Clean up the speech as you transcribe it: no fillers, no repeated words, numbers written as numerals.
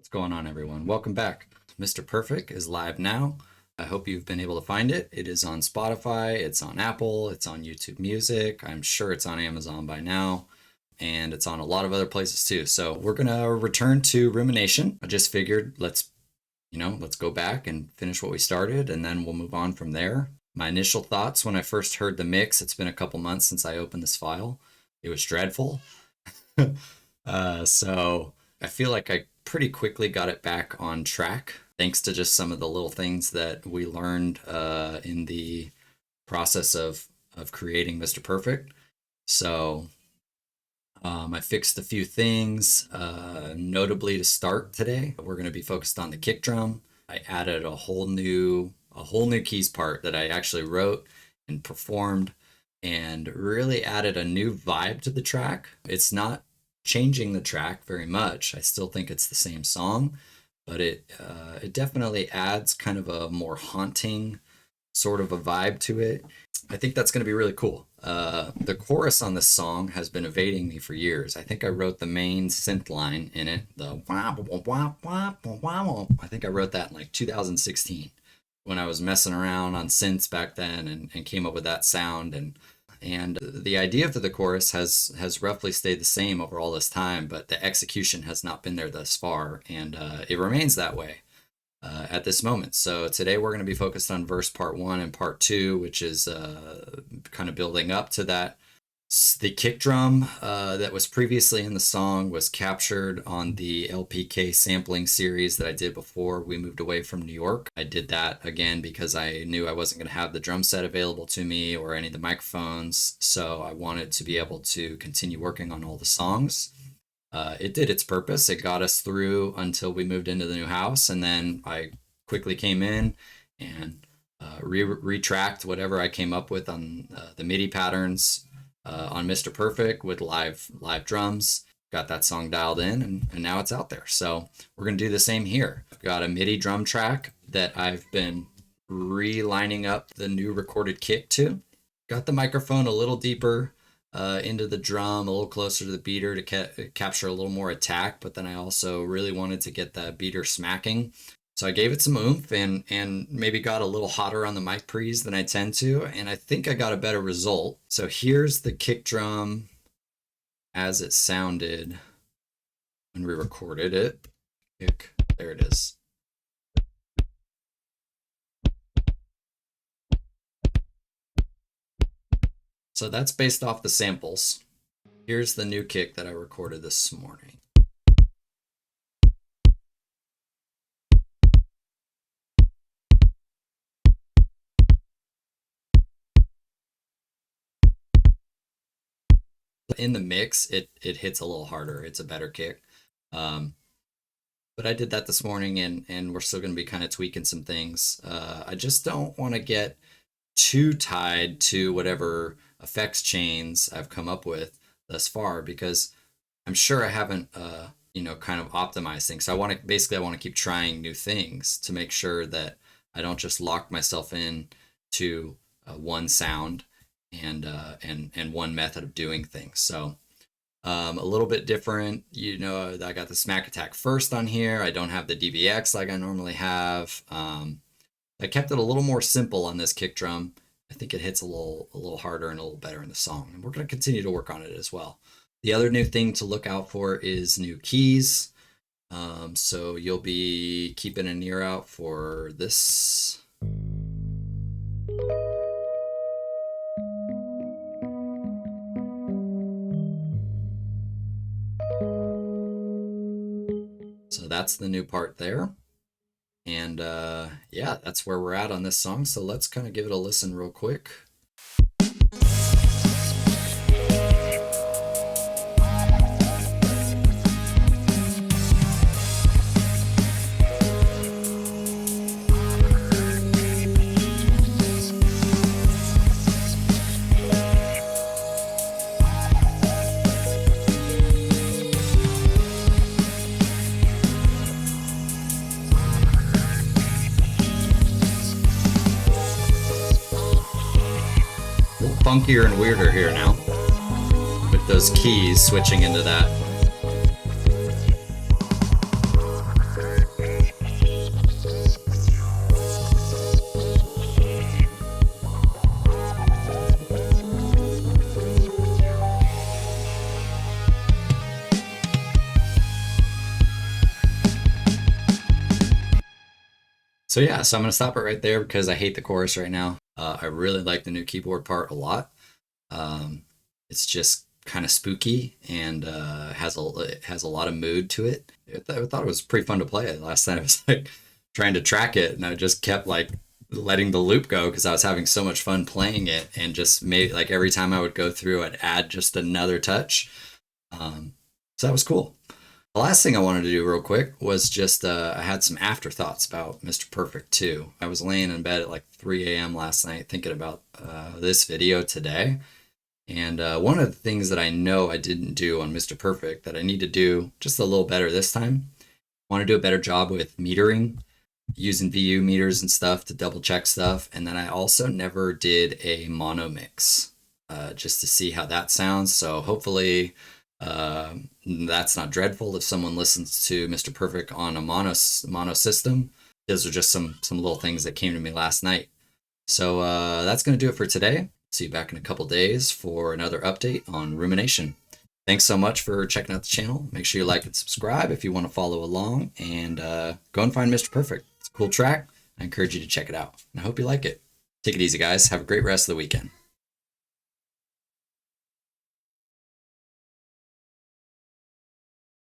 What's going on, everyone? Welcome back. Mr. Perfect is live now. I hope you've been able to find it. It is on Spotify, it's on Apple, it's on YouTube Music. I'm sure it's on Amazon by now, and it's on a lot of other places too. So we're gonna return to Rumination. I just figured let's go back and finish what we started, and then we'll move on from there. My initial thoughts when I first heard the mix, it's been a couple months since I opened this file. It was dreadful. So I feel like I pretty quickly got it back on track thanks to just some of the little things that we learned in the process of creating Mr. Perfect. So I fixed a few things, notably to start today. We're going to be focused on the kick drum. I added a whole new keys part that I actually wrote and performed, and really added a new vibe to the track. It's not changing the track very much. I still think it's the same song, but it definitely adds kind of a more haunting sort of a vibe to it. I think that's going to be really cool. The chorus on this song has been evading me for years. I think I wrote the main synth line in it, the wah, wah, wah, wah, wah, wah. I think I wrote that in like 2016 when I was messing around on synths back then and came up with that sound. And the idea for the chorus has roughly stayed the same over all this time, but the execution has not been there thus far, and it remains that way at this moment. So today we're going to be focused on verse part 1 and part 2, which is kind of building up to that. The kick drum that was previously in the song was captured on the LPK sampling series that I did before we moved away from New York. I did that again because I knew I wasn't going to have the drum set available to me or any of the microphones, so I wanted to be able to continue working on all the songs. It did its purpose. It got us through until we moved into the new house, and then I quickly came in and retracked whatever I came up with on the MIDI patterns on Mr. Perfect with live drums. Got that song dialed in, and now it's out there. So we're going to do the same here. I've got a MIDI drum track that I've been relining up the new recorded kick to. Got the microphone a little deeper into the drum, a little closer to the beater to capture a little more attack, but then I also really wanted to get the beater smacking. So I gave it some oomph and maybe got a little hotter on the mic pre's than I tend to, and I think I got a better result. So here's the kick drum as it sounded when we recorded it. There it is. So that's based off the samples. Here's the new kick that I recorded this morning. In the mix, it hits a little harder. It's a better kick. But I did that this morning, and we're still going to be kind of tweaking some things. I just don't want to get too tied to whatever effects chains I've come up with thus far, because I'm sure I haven't kind of optimized things. So I want to keep trying new things to make sure that I don't just lock myself in to one sound and one method of doing things. So a little bit different. I got the smack attack first on here. I don't have the DVX like I normally have. I kept it a little more simple on this kick drum. I think it hits a little harder and a little better in the song, and we're going to continue to work on it as well. The other new thing to look out for is new keys. So you'll be keeping an ear out for this. So that's the new part there. And yeah, that's where we're at on this song. So let's kind of give it a listen real quick. Funkier and weirder here now with those keys switching into that. So yeah, so I'm gonna stop it right there because I hate the chorus right now. I really like the new keyboard part a lot. Um, it's just kind of spooky and it has a lot of mood to it. I thought it was pretty fun to play it. Last night I was like trying to track it, and I just kept like letting the loop go because I was having so much fun playing it, and just made like every time I would go through, I'd add just another touch. So that was cool. The last thing I wanted to do real quick was just I had some afterthoughts about Mr. Perfect 2. I was laying in bed at like 3 a.m. last night thinking about this video today. And one of the things that I know I didn't do on Mr. Perfect that I need to do just a little better this time, I want to do a better job with metering, using VU meters and stuff to double check stuff. And then I also never did a mono mix just to see how that sounds. So hopefully that's not dreadful if someone listens to Mr. Perfect on a mono system. Those are just some little things that came to me last night. So that's going to do it for today. See you back in a couple days for another update on Rumination. Thanks so much for checking out the channel. Make sure you like and subscribe if you want to follow along, and go and find Mr. Perfect. It's a cool track. I encourage you to check it out, and I hope you like it. Take it easy, guys. Have a great rest of the weekend.